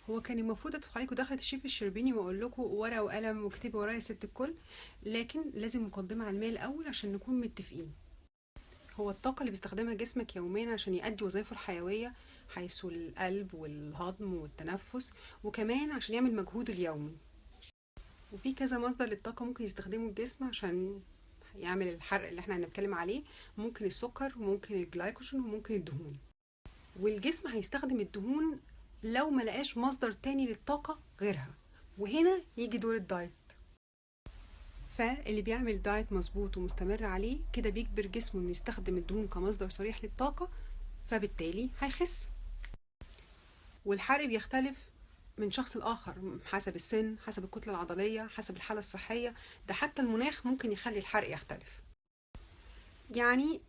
هو كان المفروض ادخل عليكم دخلة الشيف الشربيني واقول لكم ورقة وقلم واكتبي ورايا يا ست الكل، لكن لازم مقدمة علمية الاول عشان نكون متفقين. هو الطاقة اللي بيستخدمها جسمك يوميا عشان يؤدي وظائفه الحيوية، حيث القلب والهضم والتنفس، وكمان عشان يعمل مجهوده اليومي. وفي كذا مصدر للطاقة ممكن يستخدمه الجسم عشان يعمل الحرق اللي احنا هنتكلم عليه. ممكن السكر وممكن الجلايكوجين وممكن الدهون، والجسم هيستخدم الدهون لو ما لقاش مصدر تاني للطاقة غيرها، وهنا يجي دور الدايت. فاللي بيعمل دايت مظبوط ومستمر عليه كده بيجبر جسمه انه يستخدم الدهون كمصدر صريح للطاقة، فبالتالي هيخس. والحرق بيختلف من شخص لآخر حسب السن، حسب الكتلة العضلية، حسب الحالة الصحية. ده حتى المناخ ممكن يخلي الحرق يختلف. يعني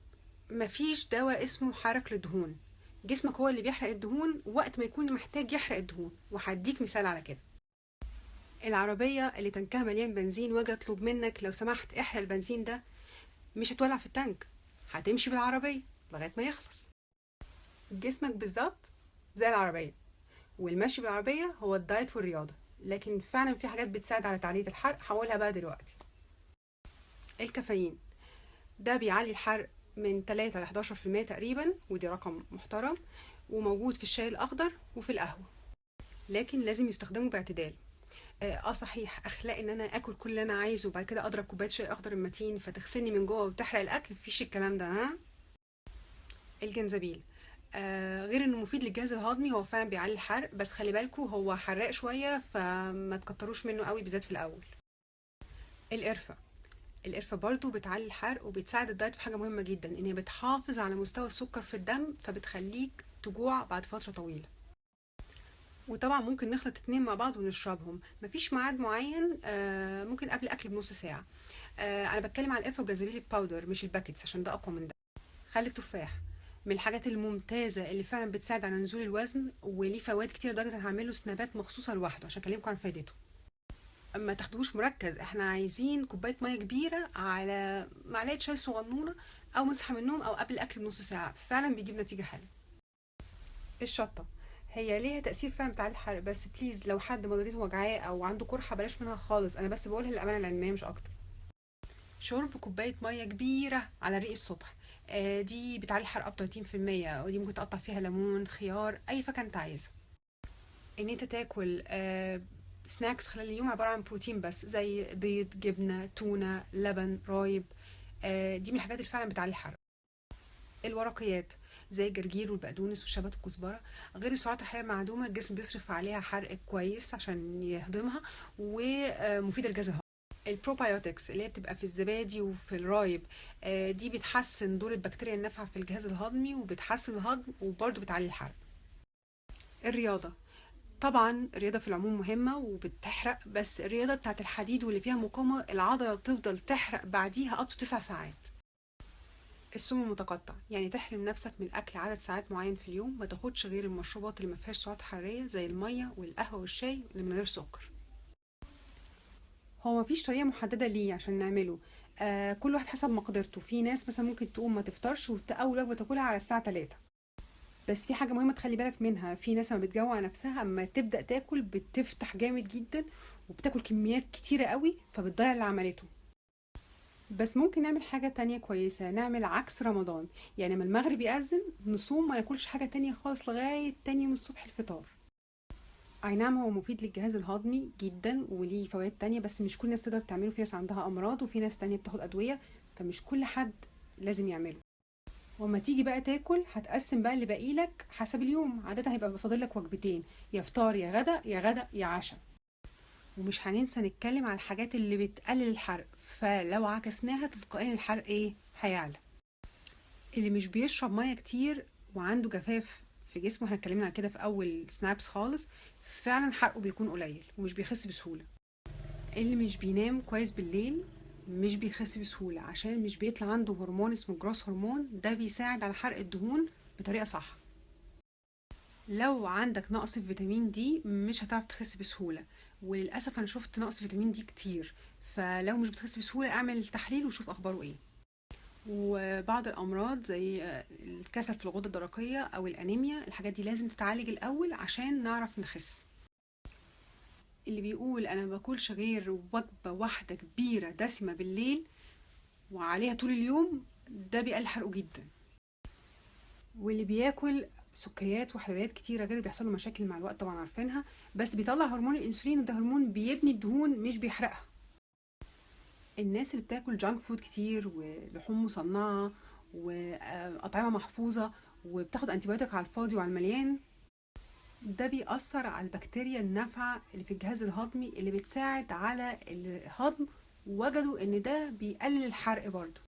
مفيش دواء اسمه حرق لدهون، جسمك هو اللي بيحرق الدهون وقت ما يكون محتاج يحرق الدهون. وهديك مثال على كده: العربية اللي تنكها مليان بنزين واجي اطلب منك لو سمحت احرق البنزين ده، مش هتولع في التانك، هتمشي بالعربية لغاية ما يخلص. جسمك بالظبط زي العربية، والمشي بالعربية هو الدايت والرياضة. لكن فعلا في حاجات بتساعد على تعلية الحرق، هقولها بقى دلوقتي. الكافيين ده بيعلي الحرق من 3 ل 11% تقريبا، ودي رقم محترم، وموجود في الشاي الأخضر وفي القهوة، لكن لازم يستخدموا باعتدال. صحيح، اخلاق ان انا اكل كل اللي انا عايزه وبعد كده اضرب كوبايه شاي اخضر المتين فتغسلني من جوه وتحرق الاكل، مفيش الكلام ده. ها، الجنزبيل غير انه مفيد للجهاز الهضمي، هو فعلا بيعلي الحرق، بس خلي بالكوا هو حراق شويه فما تكتروش منه قوي بالذات في الاول. القرفه، القرفه برضو بتعلي الحرق وبتساعد الدايت في حاجه مهمه جدا، ان هي بتحافظ على مستوى السكر في الدم، فبتخليك تجوع بعد فتره طويله. وطبعا ممكن نخلط اتنين مع بعض ونشربهم، مفيش ميعاد معين، ممكن قبل الاكل بنص ساعه. انا بتكلم على القرفه والجنزبيل الباودر مش الباكتس عشان ده اقوى من ده. خل التفاح من الحاجات الممتازه اللي فعلا بتساعد على نزول الوزن، وليه فوائد كتير لدرجه ان هعمل له سنابات مخصوصه لوحده عشان اكلمكم عن فايدته. اما تاخدوش مركز، احنا عايزين كوبايه ميه كبيره على معلقه شاي صغنونه، او مصحى من النوم او قبل الاكل بنص ساعه، فعلا بيجيب نتيجه حلوه. الشطه هي ليها تأثير فعلا بتاع الحرق، بس بليز لو حد معدته وجعاه او عنده قرحه بلاش منها خالص، انا بس بقولها للامانه العلميه مش اكتر. شرب كوبايه ميه كبيره على الريق الصبح، دي بتعلي الحرق ب 30%، ودي ممكن تقطع فيها ليمون، خيار، اي فاكهه انت عايزها. ان انت تاكل سناكس خلال اليوم عباره عن بروتين بس، زي بيض، جبنه، تونه، لبن رايب، دي من الحاجات اللي فعلا بتعلي الحرق. الورقيات زي الجرجير والبقدونس والشبت والكزبره، غير السعرات الحراريه المعدومه الجسم بيصرف عليها حرق كويس عشان يهضمها، ومفيده للجهاز الهضمي. البروبايوتكس اللي هي بتبقى في الزبادي وفي الرايب، دي بتحسن دور البكتيريا النافعه في الجهاز الهضمي وبتحسن الهضم وبرضه بتعلي الحرق. الرياضه، طبعا الرياضه في العموم مهمه وبتحرق، بس الرياضه بتاعت الحديد واللي فيها مقاومه العضله بتفضل تحرق بعديها up to 9 ساعات. السم المتقطع يعني تحرم نفسك من الاكل عدد ساعات معين في اليوم، ما تاخدش غير المشروبات اللي ما فيهاش سعرات حراريه زي الميه والقهوه والشاي اللي من غير سكر. هو مفيش طريقه محدده ليه عشان نعمله، كل واحد حسب مقدرته. في ناس مثلا ممكن تقوم ما تفطرش اول وجبه تاكلها على الساعه 3، بس في حاجه مهمه تخلي بالك منها: في ناس لما بتجوع نفسها اما تبدا تاكل بتفتح جامد جدا وبتاكل كميات كتيره قوي فبتضيع اللي عملته. بس ممكن نعمل حاجة تانية كويسة، نعمل عكس رمضان، يعني لما المغرب يأذن نصوم ما ناكلش حاجة تانية خالص لغاية تاني يوم الصبح الفطار. اي نعم هو مفيد للجهاز الهضمي جدا وليه فوائد تانية، بس مش كل الناس تقدر تعمله، في ناس عندها امراض وفي ناس تانية بتاخد ادوية، فمش كل حد لازم يعمله. وما تيجي بقى تاكل هتقسم بقى اللي باقي لك حسب اليوم، عادة هيبقى فاضل لك وجبتين، يا فطار يا غدا يا غدا يا عشاء. ومش هننسى نتكلم على الحاجات اللي بتقلل الحرق، فلو عكسناها تلقائيا الحرق ايه هيعلى. اللي مش بيشرب ميه كتير وعنده جفاف في جسمه، احنا اتكلمنا عن كده في اول سنابس خالص، فعلا حرقه بيكون قليل ومش بيخس بسهوله. اللي مش بينام كويس بالليل مش بيخس بسهوله عشان مش بيطلع عنده هرمون اسمه جروس هرمون، ده بيساعد على حرق الدهون بطريقه صح. لو عندك نقص في فيتامين دي مش هتعرف تخس بسهوله، وللاسف انا شفت نقص فيتامين دي كتير، فلو مش بتخس بسهوله اعمل تحليل وشوف اخباره ايه. وبعض الأمراض زي الكسل في الغدة الدرقية أو الأنيميا، الحاجات دي لازم تتعالج الأول عشان نعرف نخس. اللي بيقول انا ما باكلش غير وجبه واحده كبيره دسمه بالليل وعليها طول اليوم، ده بيقلل حرقه جدا. واللي بياكل سكريات وحلويات كتيره غير بيحصل له مشاكل مع الوقت طبعا عارفينها، بس بيطلع هرمون الانسولين، وده هرمون بيبني الدهون مش بيحرقها. الناس اللي بتاكل جانك فود كتير ولحوم مصنعه واطعمه محفوظه وبتاخد انتيبيوتيك على الفاضي وعلى المليان، ده بيأثر على البكتيريا النافعة اللي في الجهاز الهضمي اللي بتساعد على الهضم، ووجدوا ان ده بيقلل الحرق برضو.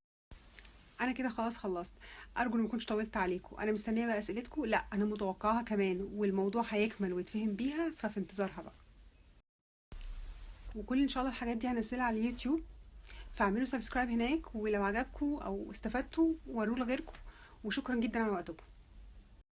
انا كده خلاص خلصت، ارجو ان ما كنتش طولت عليكم. انا مستنيه بقى اسئلتكم، لا انا متوقعاها كمان، والموضوع هيكمل ويتفهم بيها، ففي انتظارها بقى. وكل ان شاء الله الحاجات دي هنزلها على اليوتيوب، فاعملوا سبسكرايب هناك، ولو عجبكم او استفدتوا وروه لغيركم. وشكرا جدا على وقتكم.